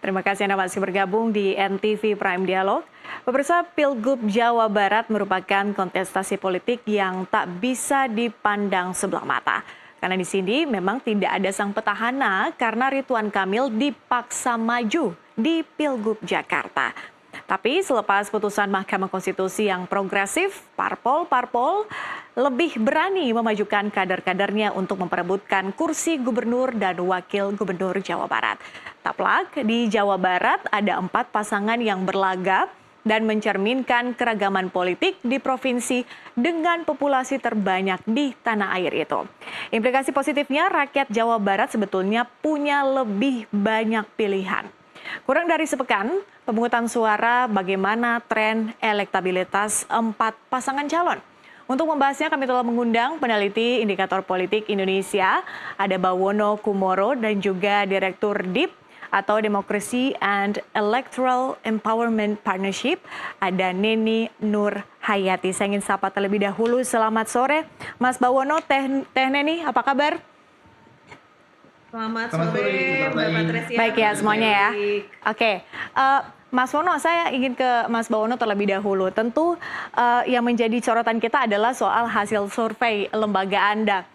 Terima kasih Anda masih bergabung di NTV Prime Dialog. Pemirsa, Pilgub Jawa Barat merupakan kontestasi politik yang tak bisa dipandang sebelah mata. Karena di sini memang tidak ada sang petahana karena Ridwan Kamil dipaksa maju di Pilgub Jakarta. Tapi selepas putusan Mahkamah Konstitusi yang progresif, parpol-parpol lebih berani memajukan kader-kadernya untuk memperebutkan kursi gubernur dan wakil gubernur Jawa Barat. Taplak, di Jawa Barat ada 4 pasangan yang berlaga dan mencerminkan keragaman politik di provinsi dengan populasi terbanyak di tanah air itu. Implikasi positifnya, rakyat Jawa Barat sebetulnya punya lebih banyak pilihan. Kurang dari sepekan, pemungutan suara bagaimana tren elektabilitas 4 pasangan calon. Untuk membahasnya kami telah mengundang peneliti Indikator Politik Indonesia, ada Bawono Kumoro dan juga Direktur DIP atau Democracy and Electoral Empowerment Partnership, ada Neni Nur Hayati. Saya ingin sapa terlebih dahulu, selamat sore Mas Bawono, Teh Neni, apa kabar? Selamat sore, Mbak Patricia. Baik ya semuanya ya. Oke, Mas Wono, saya ingin ke Mas Bawono terlebih dahulu. Tentu yang menjadi sorotan kita adalah soal hasil survei lembaga Anda.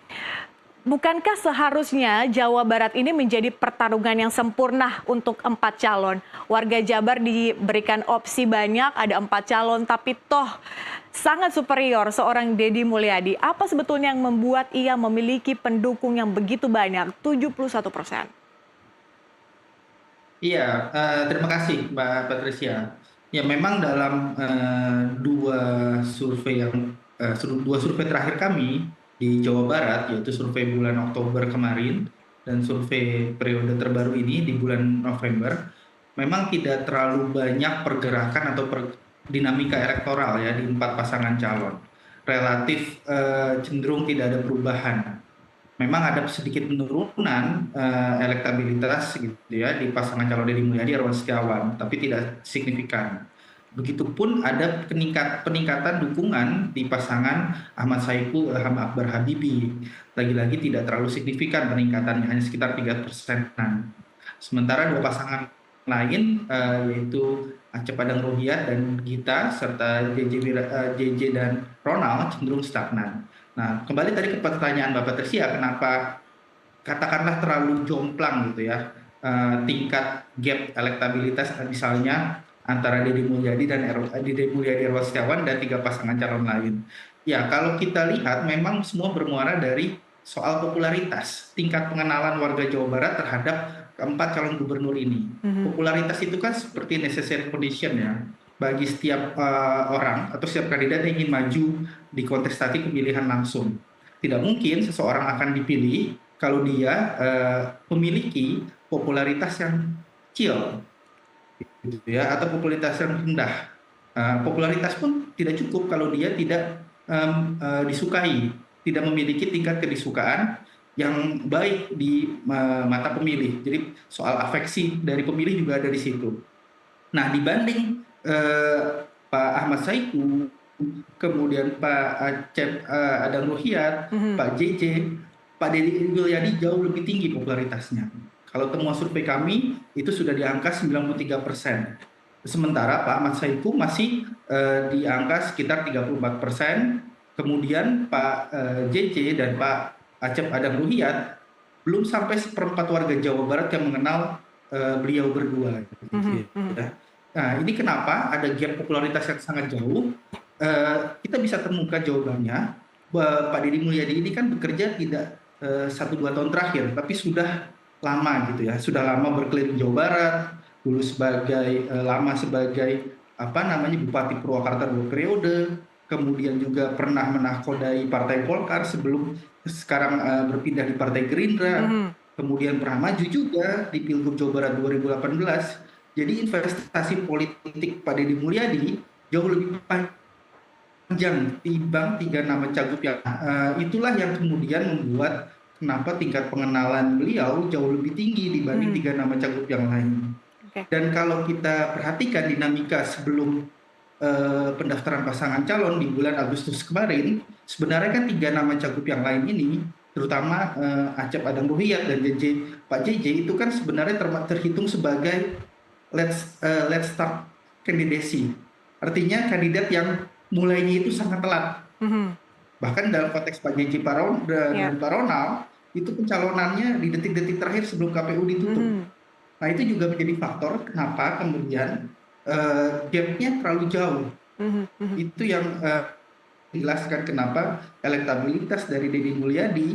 Bukankah seharusnya Jawa Barat ini menjadi pertarungan yang sempurna untuk 4 calon? Warga Jabar diberikan opsi banyak, ada 4 calon, tapi toh sangat superior seorang Deddy Mulyadi. Apa sebetulnya yang membuat ia memiliki pendukung yang begitu banyak, 71%? Iya, terima kasih Mbak Patricia. Ya memang dalam dua survei terakhir kami di Jawa Barat, yaitu survei bulan Oktober kemarin dan survei periode terbaru ini di bulan November, memang tidak terlalu banyak pergerakan atau dinamika elektoral ya di 4 pasangan calon. Relatif cenderung tidak ada perubahan. Memang ada sedikit penurunan elektabilitas gitu ya di pasangan calon Deddy Mulyadi Irwan Setiawan, tapi tidak signifikan. Begitupun ada peningkatan dukungan di pasangan Ahmad Saiku Ilham Akbar Habibie. Lagi-lagi tidak terlalu signifikan peningkatannya, hanya sekitar 3%-an. Sementara 2 pasangan lain yaitu Acep Adang Ruhyat dan Gita serta JJ dan Ronald cenderung stagnan. Nah, kembali tadi ke pertanyaan Mbak Patricia, kenapa katakanlah terlalu jomplang gitu ya tingkat gap elektabilitas misalnya antara Deddy Mulyadi Irwan Setiawan dan 3 pasangan calon lain. Ya, kalau kita lihat memang semua bermuara dari soal popularitas, tingkat pengenalan warga Jawa Barat terhadap keempat calon gubernur ini. Popularitas itu kan seperti necessary condition ya bagi setiap orang atau setiap kandidat yang ingin maju di kontestasi pemilihan langsung. Tidak mungkin seseorang akan dipilih kalau dia memiliki popularitas yang kecil, gitu ya, atau popularitas yang rendah. Popularitas pun tidak cukup kalau dia tidak disukai, tidak memiliki tingkat kedisukaan yang baik di mata pemilih. Jadi soal afeksi dari pemilih juga ada di situ. Nah, dibanding Pak Ahmad Saiku, kemudian Pak Acep Adang Ruhyat, Pak JJ, Pak Deddy Mulyadi jauh lebih tinggi popularitasnya. Kalau temuan survei kami itu sudah di angka 93%. Sementara Pak Ahmad Saiku masih di angka sekitar 34%. Kemudian Pak JJ dan Pak Acep Adang Ruhyat belum sampai seperempat warga Jawa Barat yang mengenal beliau berdua. Nah, ini kenapa ada gap popularitas yang sangat jauh. Kita bisa temukan jawabannya. Pak Deddy Mulyadi ini kan bekerja tidak 1-2 tahun terakhir, tapi sudah lama gitu ya, sudah lama berkeliling Jawa Barat, dulu lama sebagai Bupati Purwakarta 2 periode, kemudian juga pernah menahkodai Partai Golkar sebelum sekarang berpindah di Partai Gerindra, kemudian pernah maju juga di Pilgub Jawa Barat 2018. Jadi investasi politik Pak Deddy Mulyadi jauh lebih panjang timbang 3 nama cagup yang itulah yang kemudian membuat kenapa tingkat pengenalan beliau jauh lebih tinggi dibanding 3 nama cagup yang lain. Dan kalau kita perhatikan dinamika sebelum pendaftaran pasangan calon di bulan Agustus kemarin, sebenarnya kan 3 nama cagup yang lain ini, terutama Acep Adang Ruhyat dan Pak JJ itu kan sebenarnya terhitung sebagai let's start candidacy. Artinya kandidat yang mulainya itu sangat telat. Mhm. Bahkan dalam konteks Pak JJ Ya. dan Pak Ronald, itu pencalonannya di detik-detik terakhir sebelum KPU ditutup. Mhm. Nah, itu juga menjadi faktor kenapa kemudian gap-nya terlalu jauh. Mhm. Mhm. Itu yang menjelaskan kenapa elektabilitas dari Deddy Mulyadi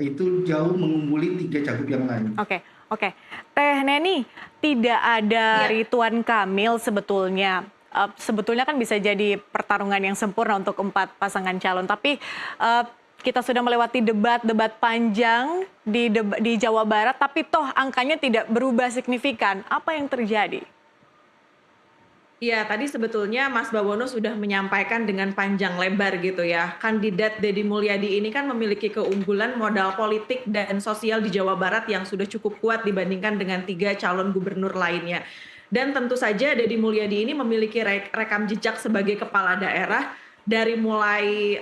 itu jauh mengungguli 3 cagup yang lain. Oke, oke. Teh Neni, tidak ada Iya. Ridwan Kamil sebetulnya. Sebetulnya kan bisa jadi pertarungan yang sempurna untuk 4 pasangan calon. Tapi kita sudah melewati debat panjang di Jawa Barat, tapi toh angkanya tidak berubah signifikan. Apa yang terjadi? Iya, tadi sebetulnya Mas Bawono sudah menyampaikan dengan panjang lebar gitu ya. Kandidat Deddy Mulyadi ini kan memiliki keunggulan modal politik dan sosial di Jawa Barat yang sudah cukup kuat dibandingkan dengan 3 calon gubernur lainnya. Dan tentu saja Deddy Mulyadi ini memiliki rekam jejak sebagai kepala daerah dari mulai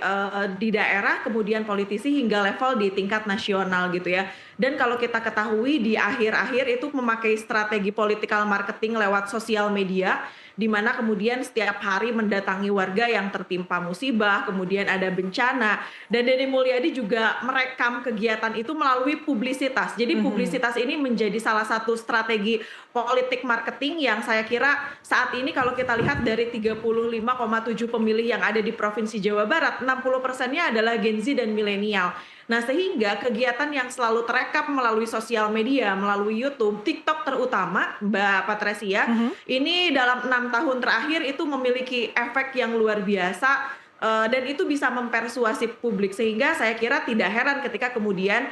di daerah, kemudian politisi hingga level di tingkat nasional gitu ya. Dan kalau kita ketahui di akhir-akhir itu memakai strategi political marketing lewat sosial media, di mana kemudian setiap hari mendatangi warga yang tertimpa musibah, kemudian ada bencana, dan Deddy Mulyadi juga merekam kegiatan itu melalui publisitas. Jadi Mhm. publisitas ini menjadi salah satu strategi politik marketing yang saya kira saat ini kalau kita lihat dari 35,7 pemilih yang ada di Provinsi Jawa Barat, 60%-nya adalah Gen Z dan milenial. Nah, sehingga kegiatan yang selalu terekam melalui sosial media, melalui YouTube, TikTok terutama, Mbak Patresia, Mhm. ini dalam 6 tahun terakhir itu memiliki efek yang luar biasa, dan itu bisa mempersuasi publik. Sehingga saya kira tidak heran ketika kemudian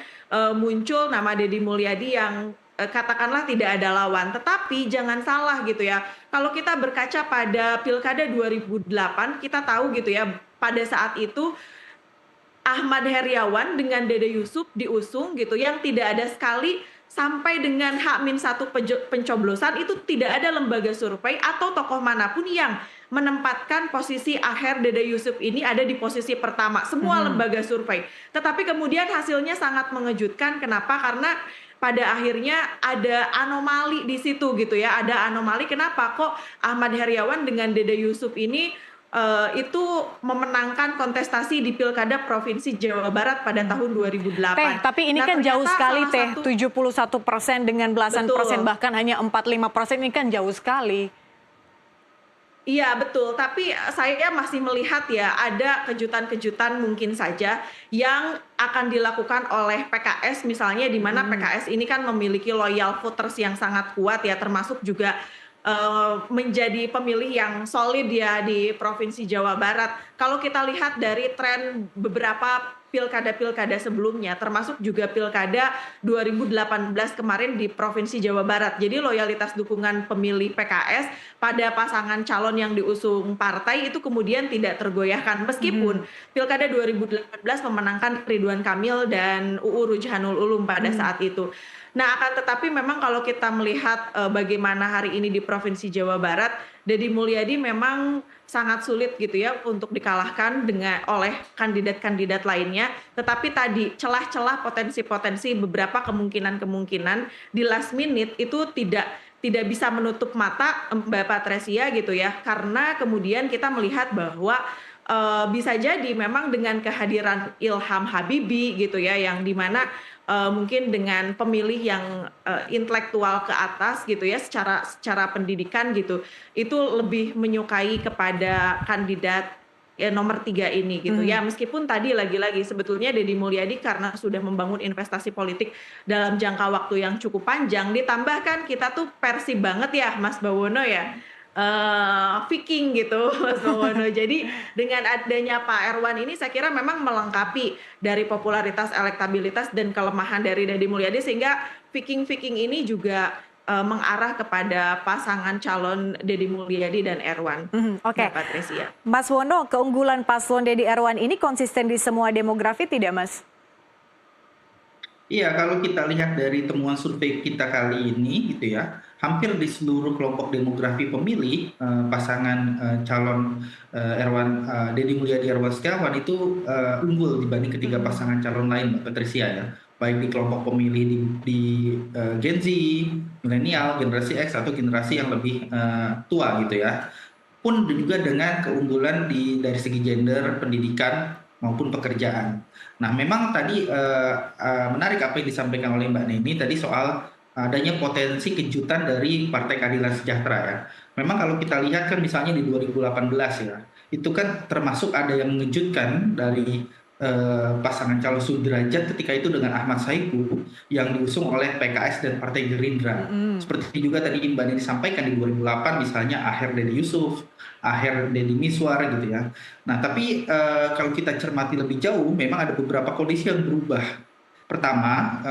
muncul nama Deddy Mulyadi yang katakanlah tidak ada lawan. Tetapi jangan salah gitu ya, kalau kita berkaca pada Pilkada 2008, kita tahu gitu ya, pada saat itu Ahmad Heriawan dengan Dede Yusuf diusung gitu yang tidak ada sekali sampai dengan H-1 pencoblosan itu tidak ada lembaga survei atau tokoh manapun yang menempatkan posisi Aher Dede Yusuf ini ada di posisi pertama, semua Mhm. lembaga survei. Tetapi kemudian hasilnya sangat mengejutkan, kenapa? Karena pada akhirnya ada anomali di situ gitu ya, ada anomali kenapa kok Ahmad Heriawan dengan Dede Yusuf ini itu memenangkan kontestasi di Pilkada Provinsi Jawa Barat pada Mhm. tahun Teh, 2008. tapi ini Nah, kan jauh ternyata sekali salah Teh, satu 71% dengan belasan persen, betul. bahkan hanya 4-5% ini kan jauh sekali. Iya betul, tapi saya masih melihat ya ada kejutan-kejutan mungkin saja yang akan dilakukan oleh PKS misalnya, di mana Mhm. PKS ini kan memiliki loyal voters yang sangat kuat ya, termasuk juga menjadi pemilih yang solid ya di Provinsi Jawa Barat. Kalau kita lihat dari tren beberapa pilkada-pilkada sebelumnya, termasuk juga pilkada 2018 kemarin di Provinsi Jawa Barat. Jadi loyalitas dukungan pemilih PKS pada pasangan calon yang diusung partai itu kemudian tidak tergoyahkan. Meskipun Mhm. pilkada 2018 memenangkan Ridwan Kamil dan UU Rujhanul Ulum pada Mhm. saat itu. Nah, akan tetapi memang kalau kita melihat bagaimana hari ini di Provinsi Jawa Barat, Deddy Mulyadi memang sangat sulit gitu ya untuk dikalahkan oleh kandidat-kandidat lainnya. Tetapi tadi celah-celah potensi-potensi beberapa kemungkinan-kemungkinan di last minute itu tidak bisa menutup mata Mbak Patresia gitu ya. Karena kemudian kita melihat bahwa bisa jadi memang dengan kehadiran Ilham Habibie gitu ya, yang dimana mungkin dengan pemilih yang intelektual ke atas gitu ya, secara pendidikan gitu, itu lebih menyukai kepada kandidat ya nomor 3 ini gitu Mhm. ya. Meskipun tadi lagi-lagi sebetulnya Deddy Mulyadi karena sudah membangun investasi politik dalam jangka waktu yang cukup panjang, ditambah kan kita tuh Persib banget ya Mas Bawono ya, Viking gitu Mas Bawono. Jadi dengan adanya Pak Erwan ini saya kira memang melengkapi dari popularitas, elektabilitas, dan kelemahan dari Deddy Mulyadi, sehingga Viking-Viking ini juga mengarah kepada pasangan calon Deddy Mulyadi dan Erwan, Mhm. Oke, Mbak Patresia. Mas Wono, keunggulan paslon Deddy Erwan ini konsisten di semua demografi tidak, Mas? Iya, kalau kita lihat dari temuan survei kita kali ini gitu ya, hampir di seluruh kelompok demografi pemilih, pasangan, calon, Deddy Mulyadi Erwan Setiawan itu, unggul dibanding ketiga Mhm. pasangan calon lain, Mbak Patricia ya. baik di kelompok pemilih di Gen Z, milenial, generasi X atau generasi yang lebih tua gitu ya. Pun juga dengan keunggulan dari segi gender, pendidikan maupun pekerjaan. Nah, memang tadi menarik apa yang disampaikan oleh Mbak Neni tadi soal adanya potensi kejutan dari Partai Keadilan Sejahtera ya. Memang kalau kita lihat kan misalnya di 2018 ya, itu kan termasuk ada yang mengejutkan dari pasangan calon Sudrajat ketika itu dengan Ahmad Saiku yang diusung oleh PKS dan Partai Gerindra. Seperti juga tadi Mbak Neni sampaikan di 2008 misalnya Aher Dedi Yusuf, Aher Deddy Miswar gitu ya. Nah, tapi kalau kita cermati lebih jauh, memang ada beberapa kondisi yang berubah. Pertama,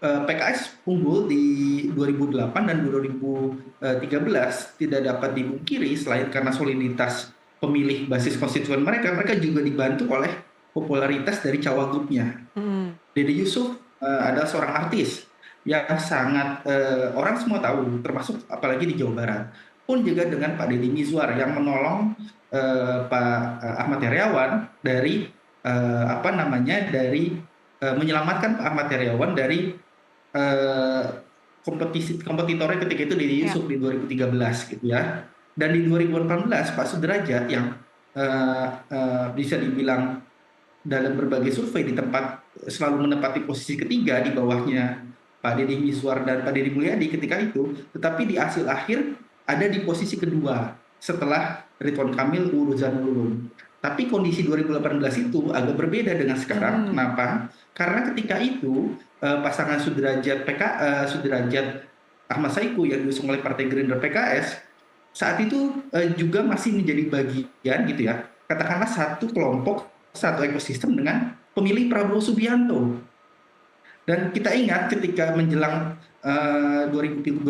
PKS unggul di 2008 dan 2013 tidak dapat dipungkiri selain karena soliditas pemilih basis konstituen mereka, mereka juga dibantu oleh popularitas dari cawagupnya. Deddy Yusuf adalah seorang artis yang sangat orang semua tahu, termasuk apalagi di Jawa Barat. Pun juga dengan Pak Deddy Mizwar yang menolong Pak Ahmad Heriawan dari menyelamatkan Pak Ahmad Heriawan dari kompetitornya ketika itu Deddy Yusuf di 2013 gitu ya. Dan di 2018 Pak Sudrajat yang bisa dibilang dalam berbagai survei selalu menempati posisi ketiga di bawahnya Pak Deddy Mizwar dan Pak Deddy Mulyadi ketika itu, tetapi di hasil akhir ada di posisi kedua setelah Ridwan Kamil, Uruzanul Ulum. Tapi kondisi 2018 itu agak berbeda dengan sekarang. Kenapa? Karena ketika itu pasangan Sudrajat Ahmad Saiku yang diusung oleh Partai Gerindra PKS saat itu juga masih menjadi bagian gitu ya, katakanlah satu kelompok, satu ekosistem dengan pemilih Prabowo Subianto. Dan kita ingat ketika menjelang 2018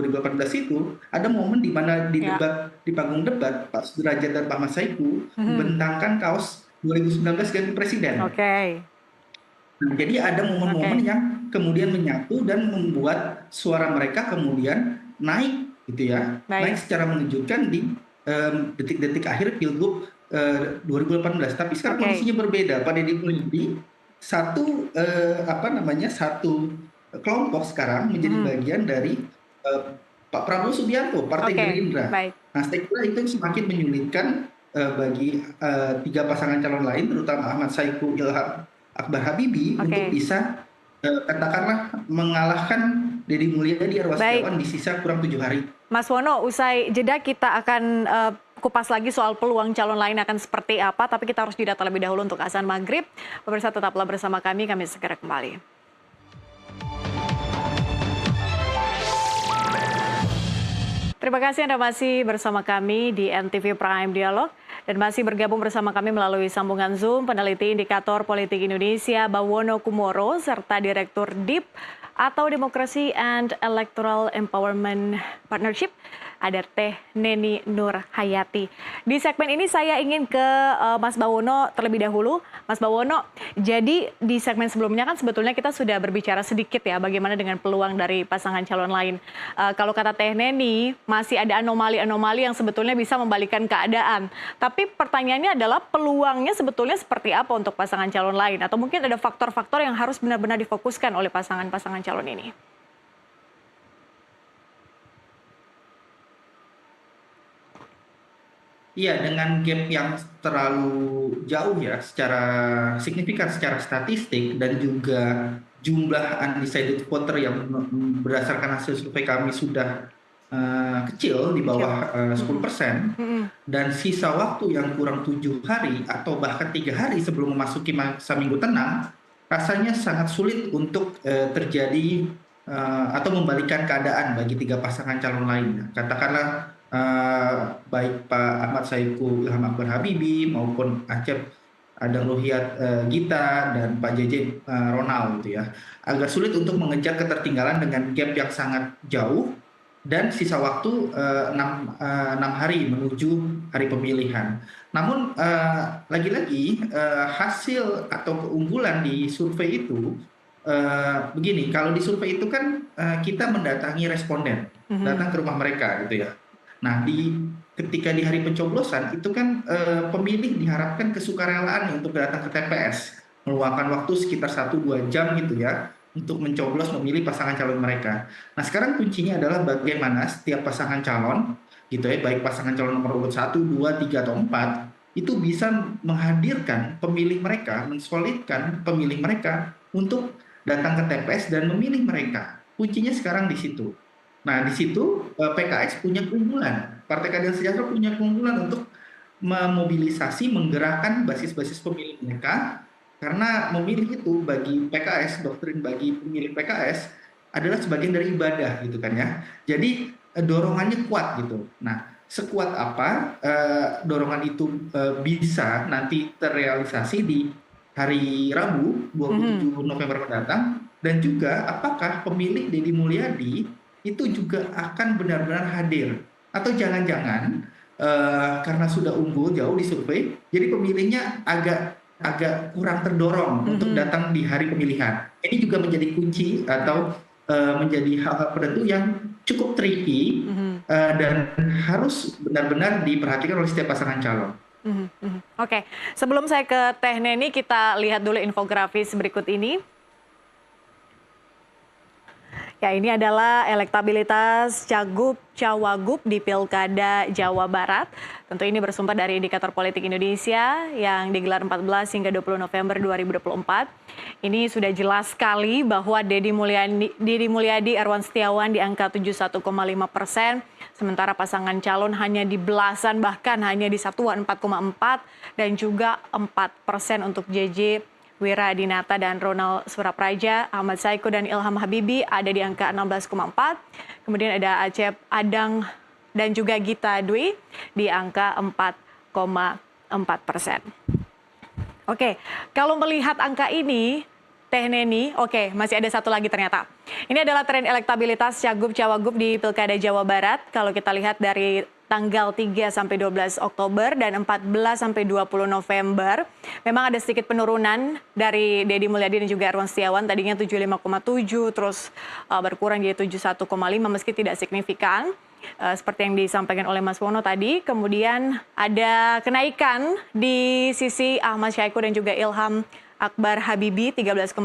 itu ada momen di mana di panggung debat Pak Sudrajat dan Pak Ahmad Saiku membentangkan kaos 2019 ganti presiden. Nah, jadi ada momen-momen yang kemudian menyatu dan membuat suara mereka kemudian naik gitu ya, naik secara mengejutkan di detik-detik akhir Pilgub 2018. Tapi sekarang kondisinya berbeda. Pak Deddy Mulyadi satu kelompok sekarang menjadi bagian dari Pak Prabowo Subianto, Partai Gerindra. Nah, saya kira itu semakin menyulitkan bagi tiga pasangan calon lain, terutama Ahmad Saiku, Ilham Akbar Habibie, untuk bisa katakanlah mengalahkan Deddy Mulyadi Arwasdawan di sisa kurang 7 hari. Mas Wono, usai jeda kita akan kupas lagi soal peluang calon lain akan seperti apa, tapi kita harus jeda terlebih dahulu untuk azan maghrib. Pemirsa tetaplah bersama kami segera kembali. Terima kasih Anda masih bersama kami di NTV Prime Dialog dan masih bergabung bersama kami melalui sambungan Zoom peneliti Indikator Politik Indonesia Bawono Kumoro serta Direktur DIP atau Democracy and Electoral Empowerment Partnership ada Teh Neni Nur Hayati. Di segmen ini saya ingin ke Mas Bawono terlebih dahulu. Mas Bawono, jadi di segmen sebelumnya kan sebetulnya kita sudah berbicara sedikit ya bagaimana dengan peluang dari pasangan calon lain. Kalau kata Teh Neni, masih ada anomali-anomali yang sebetulnya bisa membalikkan keadaan. Tapi pertanyaannya adalah peluangnya sebetulnya seperti apa untuk pasangan calon lain? Atau mungkin ada faktor-faktor yang harus benar-benar difokuskan oleh pasangan-pasangan calon ini? Iya, dengan gap yang terlalu jauh ya, secara signifikan secara statistik dan juga jumlah undecided voter yang berdasarkan hasil survei kami sudah kecil di bawah 10%, dan sisa waktu yang kurang 7 hari atau bahkan 3 hari sebelum memasuki masa minggu tenang, rasanya sangat sulit untuk terjadi atau membalikan keadaan bagi tiga pasangan calon lainnya. Katakanlah baik Pak Ahmad Saiku Ilham Akbar Habibie maupun Acep Adang Ruhyat Gita dan Pak JJ Ronald gitu ya, agak sulit untuk mengejar ketertinggalan dengan gap yang sangat jauh dan sisa waktu 6 hari menuju hari pemilihan. Namun lagi-lagi hasil atau keunggulan di survei itu begini, kalau di survei itu kan kita mendatangi responden, datang ke rumah mereka gitu ya. Nah, ketika di hari pencoblosan itu kan pemilih diharapkan kesukarelaan untuk datang ke TPS. meluangkan waktu sekitar 1-2 jam gitu ya untuk mencoblos memilih pasangan calon mereka. Nah, sekarang kuncinya adalah bagaimana setiap pasangan calon gitu ya, baik pasangan calon nomor urut 1, 2, 3 atau 4 itu bisa menghadirkan pemilih mereka, mensolidkan pemilih mereka untuk datang ke TPS dan memilih mereka. Kuncinya sekarang di situ. Nah, di situ PKS punya keunggulan, Partai Keadilan Sejahtera punya keunggulan untuk memobilisasi, menggerakkan basis-basis pemilih mereka, karena memilih itu bagi PKS, doktrin bagi pemilih PKS adalah sebagian dari ibadah gitu kan ya. Jadi dorongannya kuat gitu. Nah, sekuat apa dorongan itu bisa nanti terrealisasi di hari Rabu 27 November mendatang, dan juga apakah pemilih Deddy Mulyadi itu juga akan benar-benar hadir, atau jangan-jangan karena sudah unggul jauh di survei, jadi pemilihnya agak agak kurang terdorong untuk datang di hari pemilihan. Ini juga menjadi kunci atau menjadi hal-hal penentu yang cukup tricky dan harus benar-benar diperhatikan oleh setiap pasangan calon. Oke, sebelum saya ke Teh Neni, kita lihat dulu infografis berikut ini. Ya, ini adalah elektabilitas Cagup Cawagup di Pilkada Jawa Barat. Tentu ini bersumber dari Indikator Politik Indonesia yang digelar 14 hingga 20 November 2024. Ini sudah jelas sekali bahwa Deddy Mulyadi, Erwan Setiawan di angka 71,5%, sementara pasangan calon hanya di belasan, bahkan hanya di satuan 4,4%, dan juga 4% untuk JJ Wiradinata dan Ronald Surapraja. Ahmad Saiku dan Ilham Habibie ada di angka 16,4. Kemudian ada Acep Adang dan juga Gita Dwi di angka 4,4%. Oke, kalau melihat angka ini, Teh Neni, oke, masih ada satu lagi ternyata. Ini adalah tren elektabilitas Cagup Cawagup di Pilkada Jawa Barat. Kalau kita lihat dari tanggal 3 sampai 12 Oktober dan 14 sampai 20 November, memang ada sedikit penurunan dari Deddy Mulyadi dan juga Erwan Setiawan. Tadinya 75,7, terus berkurang jadi 71,5 meski tidak signifikan. Seperti yang disampaikan oleh Mas Wono tadi. Kemudian ada kenaikan di sisi Ahmad Saiku dan juga Ilham Akbar Habibie 13,8%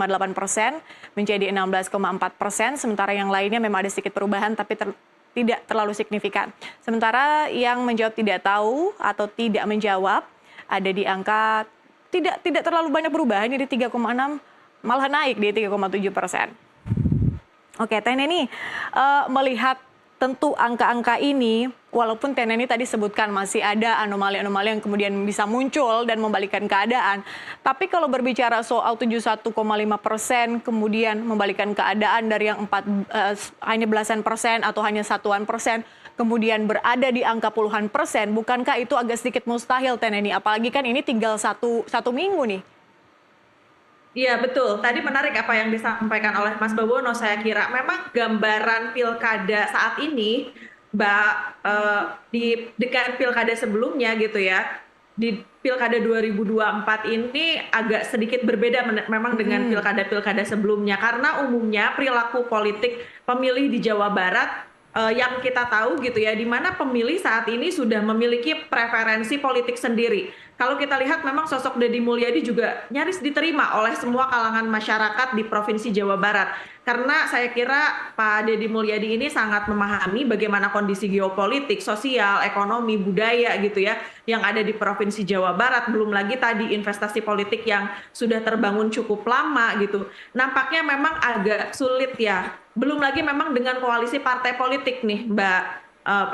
menjadi 16,4%. Sementara yang lainnya memang ada sedikit perubahan tapi tidak terlalu signifikan. Sementara yang menjawab tidak tahu atau tidak menjawab ada di angka tidak terlalu banyak perubahan, jadi 3,6 malah naik di 3,7%. Oke, Teh Neni, melihat tentu angka-angka ini, walaupun Teh Neni tadi sebutkan masih ada anomali-anomali yang kemudian bisa muncul dan membalikkan keadaan. Tapi kalau berbicara soal 71,5%, kemudian membalikkan keadaan dari yang hanya belasan persen atau hanya satuan persen, kemudian berada di angka puluhan persen, bukankah itu agak sedikit mustahil, Teh Neni? Apalagi kan ini tinggal satu minggu nih. Iya betul, tadi menarik apa yang disampaikan oleh Mas Bawono. Saya kira memang gambaran pilkada saat ini, Mbak, dengan pilkada sebelumnya gitu ya, di pilkada 2024 ini agak sedikit berbeda memang dengan pilkada-pilkada sebelumnya, karena umumnya perilaku politik pemilih di Jawa Barat yang kita tahu gitu ya, di mana pemilih saat ini sudah memiliki preferensi politik sendiri. Kalau kita lihat memang sosok Deddy Mulyadi juga nyaris diterima oleh semua kalangan masyarakat di Provinsi Jawa Barat. Karena saya kira Pak Deddy Mulyadi ini sangat memahami bagaimana kondisi geopolitik, sosial, ekonomi, budaya gitu ya, yang ada di Provinsi Jawa Barat. Belum lagi tadi investasi politik yang sudah terbangun cukup lama gitu. Nampaknya memang agak sulit ya. Belum lagi memang dengan koalisi partai politik nih Mbak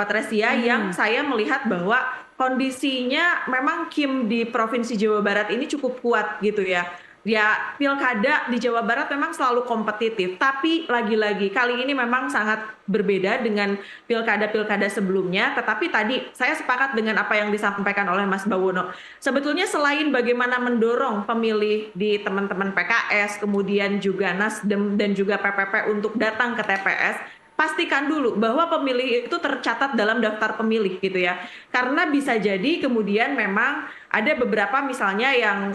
Patresia, yang saya melihat bahwa kondisinya memang Kim di Provinsi Jawa Barat ini cukup kuat gitu ya. Ya, pilkada di Jawa Barat memang selalu kompetitif, tapi lagi-lagi kali ini memang sangat berbeda dengan pilkada-pilkada sebelumnya. Tetapi tadi saya sepakat dengan apa yang disampaikan oleh Mas Bawono. Sebetulnya selain bagaimana mendorong pemilih di teman-teman PKS, kemudian juga Nasdem dan juga PPP untuk datang ke TPS, pastikan dulu bahwa pemilih itu tercatat dalam daftar pemilih gitu ya. Karena bisa jadi kemudian memang ada beberapa misalnya yang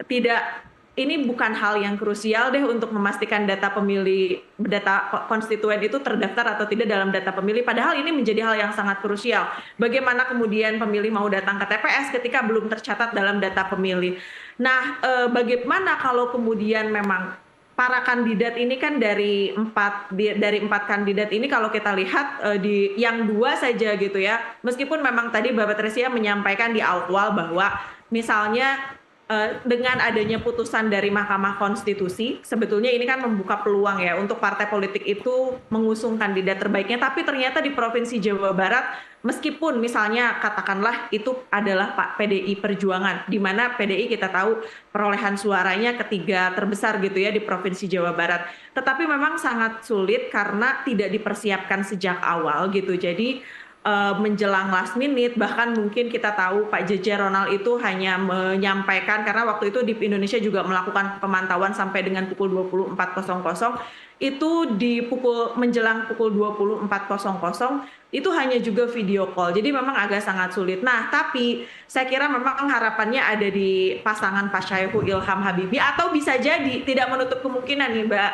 tidak ini bukan hal yang krusial deh untuk memastikan data pemilih, data konstituen itu terdaftar atau tidak dalam data pemilih. Padahal ini menjadi hal yang sangat krusial. Bagaimana kemudian pemilih mau datang ke TPS ketika belum tercatat dalam data pemilih. Nah, bagaimana kalau kemudian memang para kandidat ini kan dari empat kandidat ini kalau kita lihat di yang dua saja gitu ya, meskipun memang tadi Mbak Patricia menyampaikan di awal bahwa misalnya dengan adanya putusan dari Mahkamah Konstitusi, sebetulnya ini kan membuka peluang ya untuk partai politik itu mengusung kandidat terbaiknya, tapi ternyata di Provinsi Jawa Barat, meskipun misalnya katakanlah itu adalah Pak PDI Perjuangan, di mana PDI kita tahu perolehan suaranya ketiga terbesar gitu ya di Provinsi Jawa Barat, tetapi memang sangat sulit karena tidak dipersiapkan sejak awal gitu, jadi menjelang last minute, bahkan mungkin kita tahu Pak JJ Ronald itu hanya menyampaikan, karena waktu itu DIP Indonesia juga melakukan pemantauan sampai dengan pukul 24.00, itu di menjelang pukul 24.00 itu hanya juga video call, jadi memang agak sangat sulit. Nah, tapi saya kira memang harapannya ada di pasangan Pak Syahihu Ilham Habibie, atau bisa jadi tidak menutup kemungkinan nih Mbak,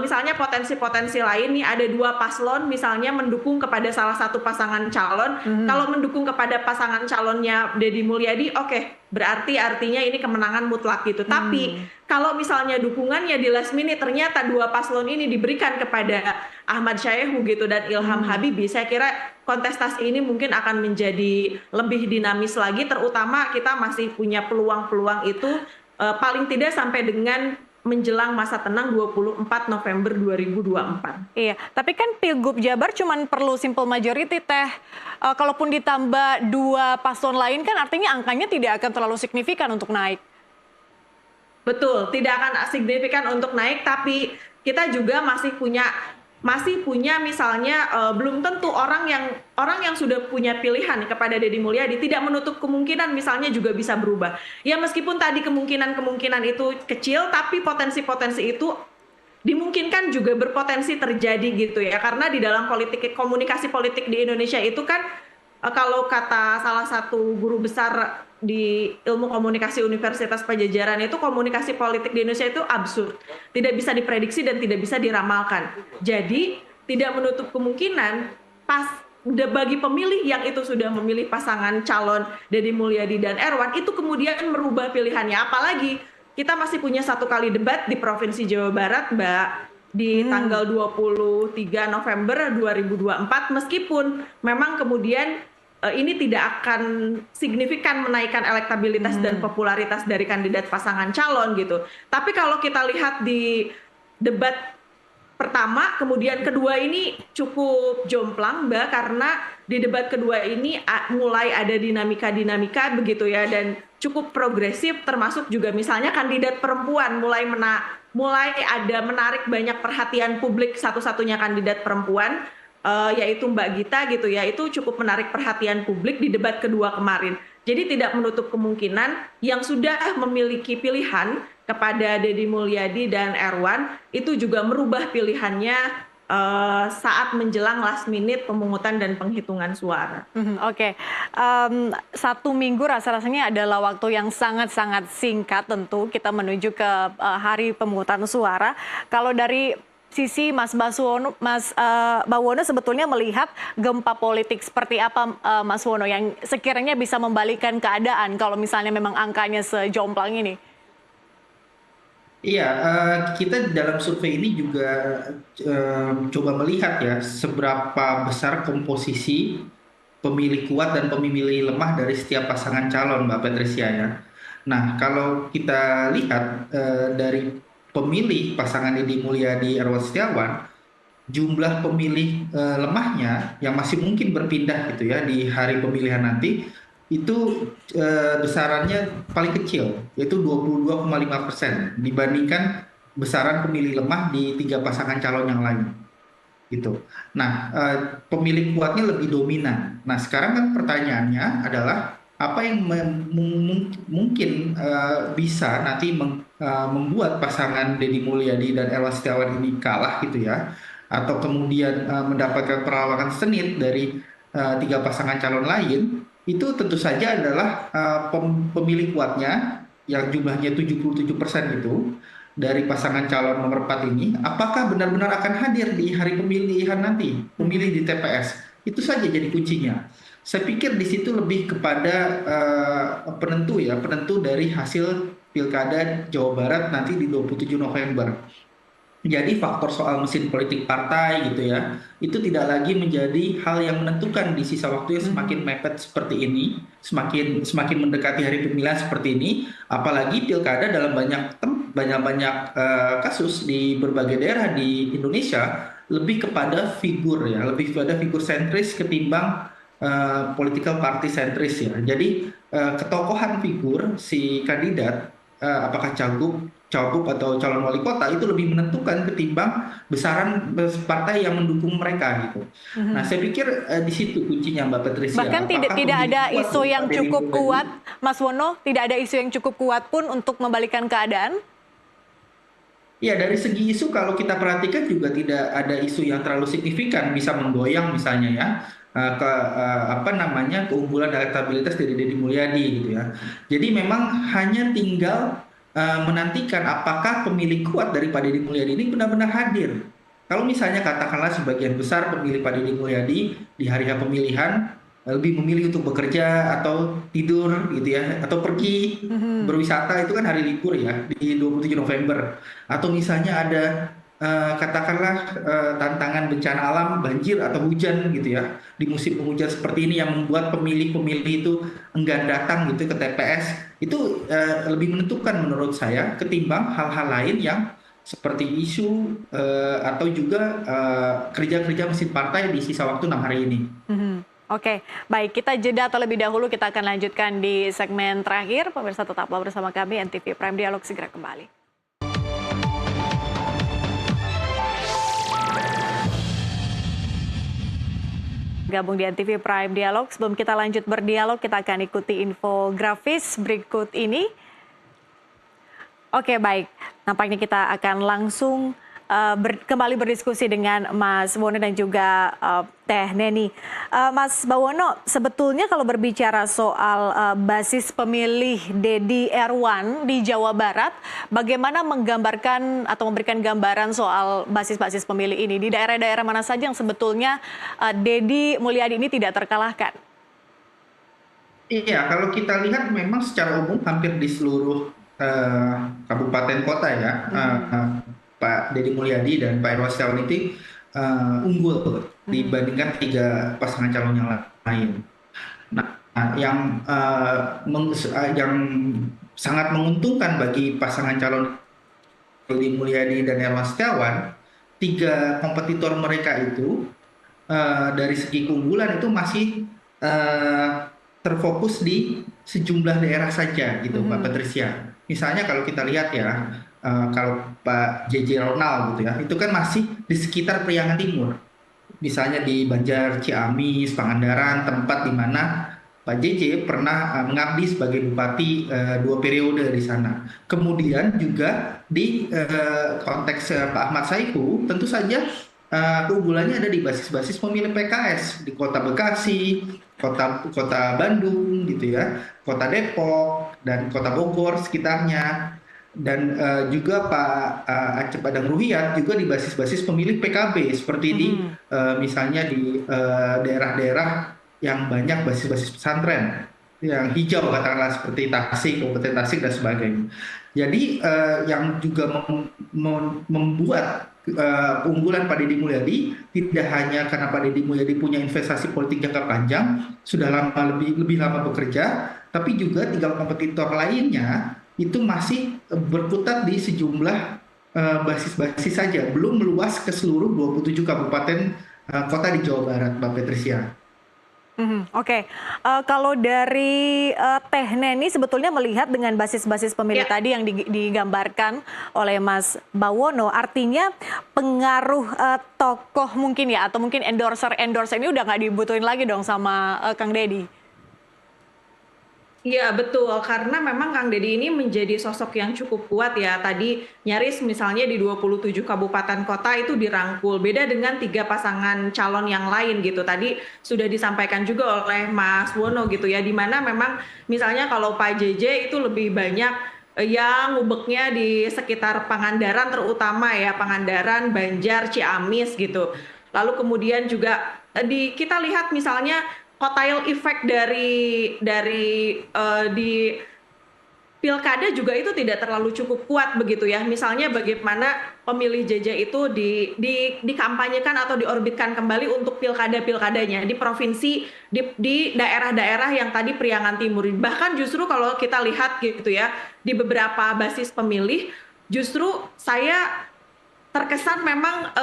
misalnya potensi-potensi lain nih, ada dua paslon misalnya mendukung kepada salah satu pasangan calon. Kalau mendukung kepada pasangan calonnya Deddy Mulyadi, oke, berarti artinya ini kemenangan mutlak gitu. Tapi kalau misalnya dukungannya di last minute ternyata dua paslon ini diberikan kepada Ahmad Syahihu gitu dan Ilham Habibie, saya kira kontestasi ini mungkin akan menjadi lebih dinamis lagi, terutama kita masih punya peluang-peluang itu paling tidak sampai dengan menjelang masa tenang 24 November 2024. Iya, tapi kan Pilgub Jabar cuma perlu simple majority Teh. Kalaupun ditambah dua paslon lain kan artinya angkanya tidak akan terlalu signifikan untuk naik. Betul, tidak akan signifikan untuk naik, tapi kita juga masih punya misalnya belum tentu orang yang sudah punya pilihan kepada Deddy Mulyadi tidak menutup kemungkinan misalnya juga bisa berubah. Ya meskipun tadi kemungkinan itu kecil, tapi potensi-potensi itu dimungkinkan juga berpotensi terjadi gitu ya. Karena di dalam komunikasi politik di Indonesia itu kan kalau kata salah satu guru besar di ilmu komunikasi Universitas Pajajaran itu, komunikasi politik di Indonesia itu absurd, tidak bisa diprediksi dan tidak bisa diramalkan. Jadi tidak menutup kemungkinan bagi pemilih yang itu sudah memilih pasangan calon Deddy Mulyadi dan Erwan itu kemudian merubah pilihannya. Apalagi kita masih punya satu kali debat di Provinsi Jawa Barat, Mbak, di tanggal 23 November 2024, meskipun memang kemudian ini tidak akan signifikan menaikkan elektabilitas dan popularitas dari kandidat pasangan calon gitu. Tapi kalau kita lihat di debat pertama, kemudian kedua ini cukup jomplang Mbak, karena di debat kedua ini mulai ada dinamika-dinamika begitu ya, dan cukup progresif, termasuk juga misalnya kandidat perempuan mulai ada menarik banyak perhatian publik, satu-satunya kandidat perempuan yaitu Mbak Gita gitu ya, itu cukup menarik perhatian publik di debat kedua kemarin. Jadi tidak menutup kemungkinan yang sudah memiliki pilihan kepada Deddy Mulyadi dan Erwan itu juga merubah pilihannya saat menjelang last minute pemungutan dan penghitungan suara. Oke. 1 minggu rasa-rasanya adalah waktu yang sangat-sangat singkat tentu kita menuju ke hari pemungutan suara. Kalau dari sisi Mas Bawono sebetulnya melihat gempa politik seperti apa Mas Wono yang sekiranya bisa membalikan keadaan kalau misalnya memang angkanya sejomplang ini? Iya, kita dalam survei ini juga coba melihat ya seberapa besar komposisi pemilih kuat dan pemilih lemah dari setiap pasangan calon, Mbak Patricia ya. Nah, kalau kita lihat dari pemilih pasangan Deddy Mulyadi Erwan Setiawan, jumlah pemilih lemahnya yang masih mungkin berpindah gitu ya di hari pemilihan nanti itu besarannya paling kecil, yaitu 22,5% dibandingkan besaran pemilih lemah di 3 pasangan calon yang lain gitu. Nah, pemilih kuatnya lebih dominan. Nah, sekarang kan pertanyaannya adalah apa yang mungkin bisa nanti membuat pasangan Deddy Mulyadi dan Erwan Setiawan ini kalah gitu ya, atau kemudian mendapatkan perlawanan sengit dari 3 pasangan calon lain, itu tentu saja adalah pemilih kuatnya yang jumlahnya 77% itu dari pasangan calon nomor 4 ini, apakah benar-benar akan hadir di hari pemilihan nanti, pemilih di TPS? Itu saja jadi kuncinya. Saya pikir di situ lebih kepada penentu dari hasil Pilkada Jawa Barat nanti di 27 November. Jadi faktor soal mesin politik partai gitu ya, itu tidak lagi menjadi hal yang menentukan di sisa waktu yang semakin mepet seperti ini, semakin mendekati hari pemilihan seperti ini, apalagi pilkada dalam banyak kasus di berbagai daerah di Indonesia lebih kepada figur ya, lebih kepada figur sentris ketimbang political party sentris ya. Jadi ketokohan figur si kandidat apakah cagup atau calon wali kota itu lebih menentukan ketimbang besaran partai yang mendukung mereka gitu. Nah, saya pikir di situ kuncinya Mbak Patricia. Bahkan tidak ada isu yang cukup kuat, Mas Wono, tidak ada isu yang cukup kuat pun untuk membalikan keadaan? Ya, dari segi isu kalau kita perhatikan juga tidak ada isu yang terlalu signifikan bisa menggoyang misalnya ya keunggulan elektabilitas dari Deddy Mulyadi gitu ya. Jadi memang hanya tinggal menantikan apakah pemilih kuat dari Pak Deddy Mulyadi ini benar-benar hadir. Kalau misalnya katakanlah sebagian besar pemilih Pak Deddy Mulyadi di hari pemilihan lebih memilih untuk bekerja atau tidur gitu ya, atau pergi berwisata, itu kan hari libur ya di 27 November, atau misalnya ada katakanlah tantangan bencana alam, banjir atau hujan gitu ya di musim penghujan seperti ini yang membuat pemilih-pemilih itu enggan datang gitu ke TPS, itu lebih menentukan menurut saya ketimbang hal-hal lain yang seperti isu atau juga kerja-kerja mesin partai di sisa waktu 6 hari ini. Oke, baik, kita jeda terlebih dahulu, kita akan lanjutkan di segmen terakhir. Pemirsa tetaplah bersama kami, NTV Prime Dialog segera kembali. Gabung di NTV Prime Dialog, sebelum kita lanjut berdialog, kita akan ikuti infografis berikut ini. Oke, baik, nampaknya kita akan langsung kembali berdiskusi dengan Mas Wono dan juga Teh Neni. Mas Bawono, sebetulnya kalau berbicara soal basis pemilih Deddy Erwan di Jawa Barat, bagaimana menggambarkan atau memberikan gambaran soal basis-basis pemilih ini? Di daerah-daerah mana saja yang sebetulnya Deddy Mulyadi ini tidak terkalahkan? Iya, kalau kita lihat memang secara umum hampir di seluruh kabupaten kota ya, Pak Deddy Mulyadi dan Pak Irwan Setiawan itu unggul dibandingkan 3 pasangan calon yang lain. Nah, yang sangat menguntungkan bagi pasangan calon Deddy Mulyadi dan Irwan Setiawan, 3 kompetitor mereka itu dari segi keunggulan itu masih terfokus di sejumlah daerah saja gitu, Mbak Patricia. Misalnya kalau kita lihat ya, kalau Pak JJ Ronald gitu ya, itu kan masih di sekitar Priangan Timur. Misalnya di Banjar, Ciamis, Pangandaran, tempat di mana Pak JJ pernah mengabdi sebagai bupati 2 periode di sana. Kemudian juga di konteks Pak Ahmad Saiku, tentu saja keunggulannya ada di basis-basis pemilih PKS di Kota Bekasi, Kota Bandung gitu ya, Kota Depok dan Kota Bogor sekitarnya. Dan juga Pak Acep Adang Ruhyat juga di basis-basis pemilih PKB seperti di misalnya di daerah-daerah yang banyak basis-basis pesantren yang hijau katakanlah seperti Tasik, Kabupaten Tasik dan sebagainya. Jadi yang juga membuat keunggulan Pak Deddy Mulyadi tidak hanya karena Pak Deddy Mulyadi punya investasi politik jangka panjang, sudah lebih lama bekerja, tapi juga 3 kompetitor lainnya itu masih berkutat di sejumlah basis-basis saja, belum meluas ke seluruh 27 kabupaten kota di Jawa Barat, Mbak Patricia. Oke. Kalau dari Teh Neni sebetulnya melihat dengan basis-basis pemilih tadi yang digambarkan oleh Mas Bawono, artinya pengaruh tokoh mungkin ya, atau mungkin endorser ini udah nggak dibutuhin lagi dong sama Kang Deddy? Iya betul, karena memang Kang Deddy ini menjadi sosok yang cukup kuat ya. Tadi nyaris misalnya di 27 kabupaten kota itu dirangkul. Beda dengan 3 pasangan calon yang lain gitu. Tadi sudah disampaikan juga oleh Mas Wono gitu ya. Dimana memang misalnya kalau Pak JJ itu lebih banyak yang ngubeknya di sekitar Pangandaran terutama ya, Pangandaran, Banjar, Ciamis gitu. Lalu kemudian juga kita lihat misalnya kotail effect di pilkada juga itu tidak terlalu cukup kuat begitu ya. Misalnya bagaimana pemilih JJ itu dikampanyekan atau diorbitkan kembali untuk pilkada-pilkadanya di provinsi, di daerah-daerah yang tadi Priangan Timur. Bahkan justru kalau kita lihat gitu ya, di beberapa basis pemilih, justru saya terkesan memang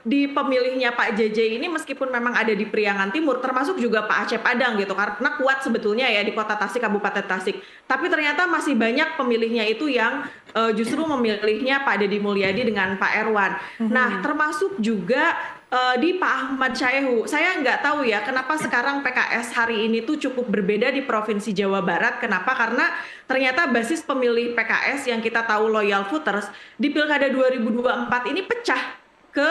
di pemilihnya Pak JJ ini meskipun memang ada di Priangan Timur, termasuk juga Pak Acep Adang gitu, karena kuat sebetulnya ya di Kota Tasik, Kabupaten Tasik. Tapi ternyata masih banyak pemilihnya itu yang justru memilihnya Pak Deddy Mulyadi dengan Pak Erwan. Nah, termasuk juga di Pak Ahmad Syaihu. Saya nggak tahu ya kenapa sekarang PKS hari ini tuh cukup berbeda di Provinsi Jawa Barat. Kenapa? Karena ternyata basis pemilih PKS yang kita tahu loyal voters di Pilkada 2024 ini pecah ke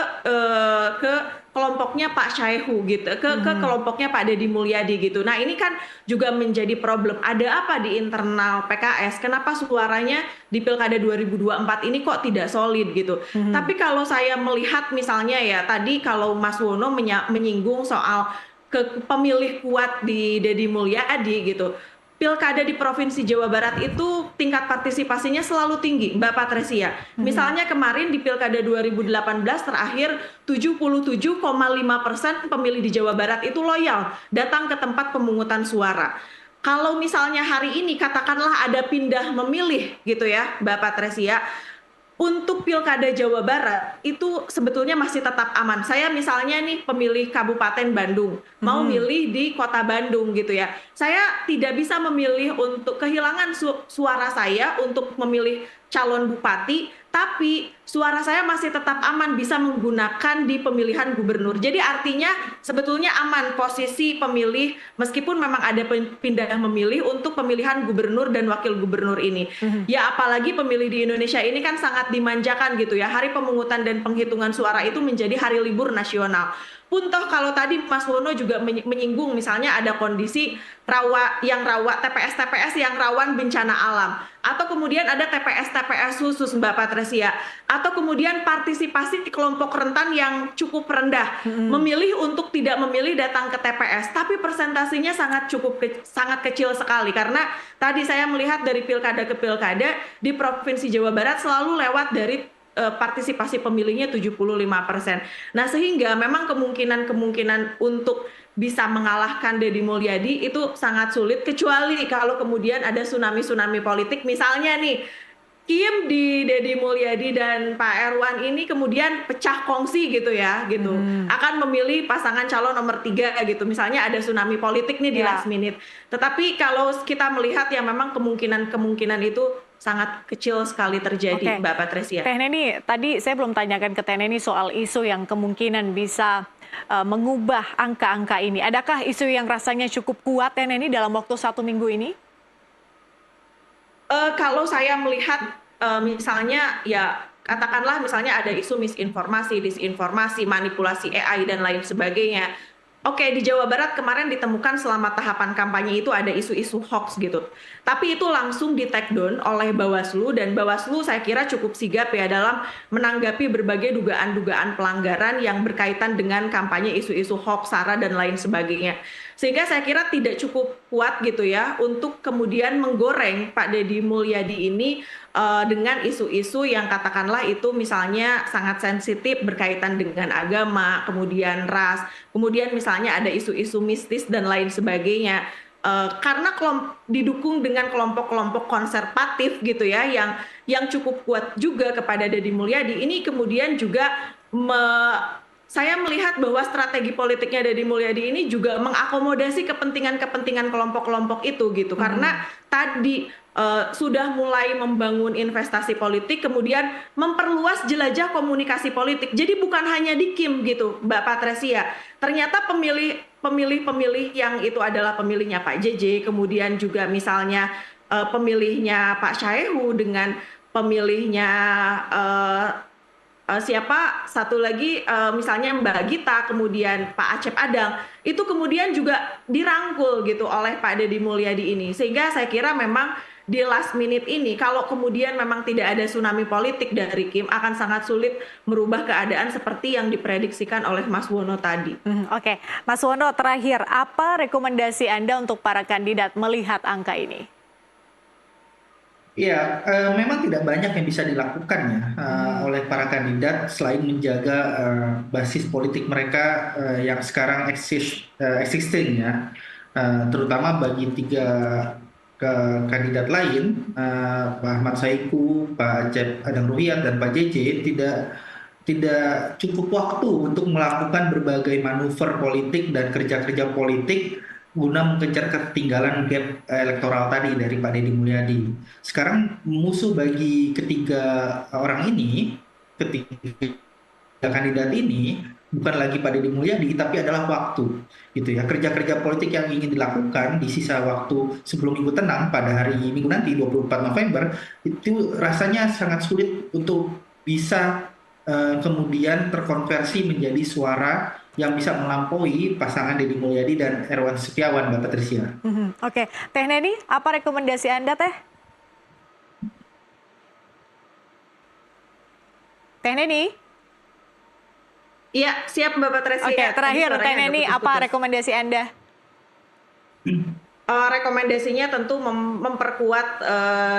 kelompoknya Pak Syaihu gitu, ke kelompoknya Pak Deddy Mulyadi gitu. Nah, ini kan juga menjadi problem. Ada apa di internal PKS? Kenapa suaranya di Pilkada 2024 ini kok tidak solid gitu? Tapi kalau saya melihat misalnya ya tadi kalau Mas Wono menyinggung soal pemilih kuat di Deddy Mulyadi gitu. Pilkada di Provinsi Jawa Barat itu tingkat partisipasinya selalu tinggi, Mbak Patresia. Misalnya kemarin di Pilkada 2018 terakhir 77,5% pemilih di Jawa Barat itu loyal datang ke tempat pemungutan suara. Kalau misalnya hari ini katakanlah ada pindah memilih gitu ya, Mbak Patresia, untuk Pilkada Jawa Barat itu sebetulnya masih tetap aman. Saya misalnya nih pemilih Kabupaten Bandung, mau milih di Kota Bandung gitu ya. Saya tidak bisa memilih untuk kehilangan suara saya untuk memilih calon bupati, tapi suara saya masih tetap aman bisa menggunakan di pemilihan gubernur. Jadi artinya sebetulnya aman posisi pemilih meskipun memang ada pindah memilih untuk pemilihan gubernur dan wakil gubernur ini. Ya apalagi pemilih di Indonesia ini kan sangat dimanjakan gitu ya. Hari pemungutan dan penghitungan suara itu menjadi hari libur nasional. Pun toh kalau tadi Mas Wono juga menyinggung misalnya ada kondisi TPS-TPS yang rawan bencana alam, atau kemudian ada TPS-TPS khusus Mbak Patresia, atau kemudian partisipasi di kelompok rentan yang cukup rendah, memilih untuk tidak memilih datang ke TPS, tapi persentasenya sangat kecil sekali karena tadi saya melihat dari pilkada ke pilkada di Provinsi Jawa Barat selalu lewat dari partisipasi pemilihnya 75%. Nah, sehingga memang kemungkinan untuk bisa mengalahkan Deddy Mulyadi itu sangat sulit kecuali kalau kemudian ada tsunami politik misalnya nih Kim di Deddy Mulyadi dan Pak Erwan ini kemudian pecah kongsi gitu ya gitu akan memilih pasangan calon nomor 3 gitu misalnya ada tsunami politik nih di last minute. Tetapi kalau kita melihat ya memang kemungkinan itu sangat kecil sekali terjadi. Mbak Patresia. Teh Neni, tadi saya belum tanyakan ke Teh Neni soal isu yang kemungkinan bisa mengubah angka-angka ini. Adakah isu yang rasanya cukup kuat Teh Neni dalam waktu 1 minggu ini? Kalau saya melihat misalnya ya katakanlah misalnya ada isu misinformasi, disinformasi, manipulasi AI dan lain sebagainya. Oke, di Jawa Barat kemarin ditemukan selama tahapan kampanye itu ada isu-isu hoax gitu. Tapi itu langsung di take down oleh Bawaslu dan Bawaslu saya kira cukup sigap ya dalam menanggapi berbagai dugaan-dugaan pelanggaran yang berkaitan dengan kampanye isu-isu hoax, SARA dan lain sebagainya. Sehingga saya kira tidak cukup kuat gitu ya untuk kemudian menggoreng Pak Deddy Mulyadi ini dengan isu-isu yang katakanlah itu misalnya sangat sensitif berkaitan dengan agama, kemudian ras, kemudian misalnya ada isu-isu mistis dan lain sebagainya. Karena didukung dengan kelompok-kelompok konservatif gitu ya yang cukup kuat juga kepada Deddy Mulyadi ini kemudian juga saya melihat bahwa strategi politiknya Deddy Mulyadi ini juga mengakomodasi kepentingan-kepentingan kelompok-kelompok itu gitu karena tadi sudah mulai membangun investasi politik kemudian memperluas jelajah komunikasi politik jadi bukan hanya di Kim gitu Mbak Patresia ternyata pemilih yang itu adalah pemilihnya Pak JJ kemudian juga misalnya pemilihnya Pak Syaihu dengan pemilihnya siapa satu lagi misalnya Mbak Gita kemudian Pak Acep Adang itu kemudian juga dirangkul gitu oleh Pak Deddy Mulyadi ini sehingga saya kira memang di last minute ini, kalau kemudian memang tidak ada tsunami politik dari Kim, akan sangat sulit merubah keadaan seperti yang diprediksikan oleh Mas Wono tadi. Oke, Mas Wono, terakhir, apa rekomendasi Anda untuk para kandidat melihat angka ini? Iya, memang tidak banyak yang bisa dilakukan ya oleh para kandidat selain menjaga basis politik mereka yang sekarang existing ya. Terutama bagi tiga kandidat lain, Pak Ahmad Saiku, Pak Acep Adang Ruhyat, dan Pak JJ tidak cukup waktu untuk melakukan berbagai manuver politik dan kerja-kerja politik guna mengejar ketinggalan gap elektoral tadi dari Pak Deddy Mulyadi. Sekarang musuh bagi ketiga orang ini, ketiga kandidat ini bukan lagi Pak Deddy Mulyadi, tapi adalah waktu, gitu ya. Kerja-kerja politik yang ingin dilakukan di sisa waktu sebelum Minggu Tenang pada hari Minggu nanti 24 November itu rasanya sangat sulit untuk bisa kemudian terkonversi menjadi suara yang bisa melampaui pasangan Deddy Mulyadi dan Erwan Setiawan, Mbak Patricia. Oke, Teh Neni, apa rekomendasi Anda, Teh? Teh Neni? Iya, siap Mbak Patricia. Oke, terakhir Tadi Teh suaranya Neni, agak apa putus-putus. rekomendasi Anda? Rekomendasinya tentu memperkuat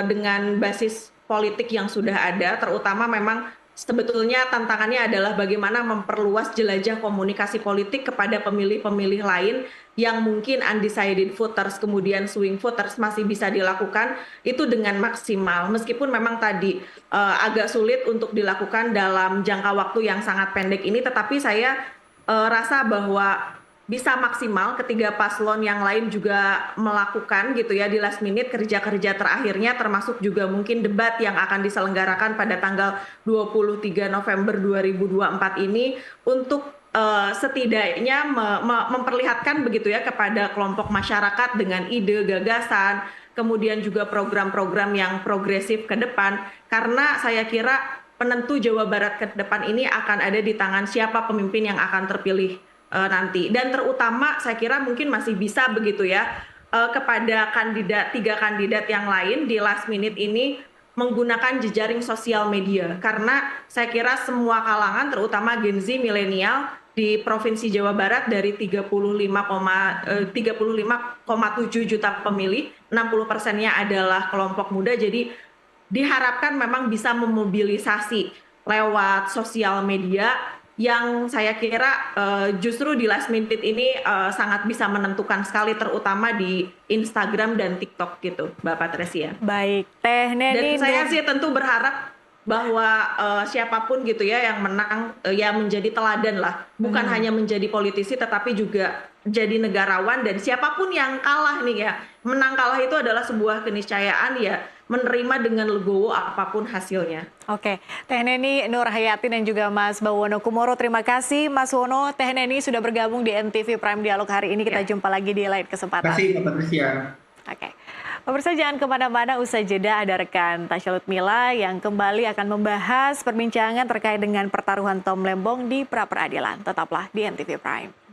dengan basis politik yang sudah ada, terutama memang sebetulnya tantangannya adalah bagaimana memperluas jelajah komunikasi politik kepada pemilih-pemilih lain yang mungkin undecided voters, kemudian swing voters masih bisa dilakukan itu dengan maksimal. Meskipun memang tadi agak sulit untuk dilakukan dalam jangka waktu yang sangat pendek ini, tetapi saya rasa bahwa bisa maksimal ketiga paslon yang lain juga melakukan gitu ya di last minute kerja-kerja terakhirnya, termasuk juga mungkin debat yang akan diselenggarakan pada tanggal 23 November 2024 ini untuk setidaknya memperlihatkan begitu ya kepada kelompok masyarakat dengan ide, gagasan, kemudian juga program-program yang progresif ke depan, karena saya kira penentu Jawa Barat ke depan ini akan ada di tangan siapa pemimpin yang akan terpilih nanti. Dan terutama saya kira mungkin masih bisa begitu ya kepada tiga kandidat yang lain di last minute ini menggunakan jejaring sosial media, karena saya kira semua kalangan terutama Gen Z milenial di Provinsi Jawa Barat dari 35,7 juta pemilih, 60%-nya adalah kelompok muda, jadi diharapkan memang bisa memobilisasi lewat sosial media yang saya kira justru di last minute ini sangat bisa menentukan sekali, terutama di Instagram dan TikTok gitu, Mbak Patricia. Baik, Teh Neni. Dan saya sih tentu berharap bahwa siapapun gitu ya yang menang ya menjadi teladan lah, bukan hanya menjadi politisi tetapi juga jadi negarawan, dan siapapun yang kalah nih ya, menang kalah itu adalah sebuah keniscayaan ya, menerima dengan legowo apapun hasilnya. Oke, Teh Neni Nurhayati dan juga Mas Bawono Kumoro, terima kasih Mas Wono, Teh Neni sudah bergabung di NTV Prime Dialog hari ini. Kita jumpa lagi di lain kesempatan. Terima kasih, Mbak Patricia. Oke. Pemirsa, jangan kemana-mana, usai jeda ada rekan Tasya Lutmila yang kembali akan membahas perbincangan terkait dengan pertaruhan Tom Lembong di pra-peradilan. Tetaplah di NTV Prime.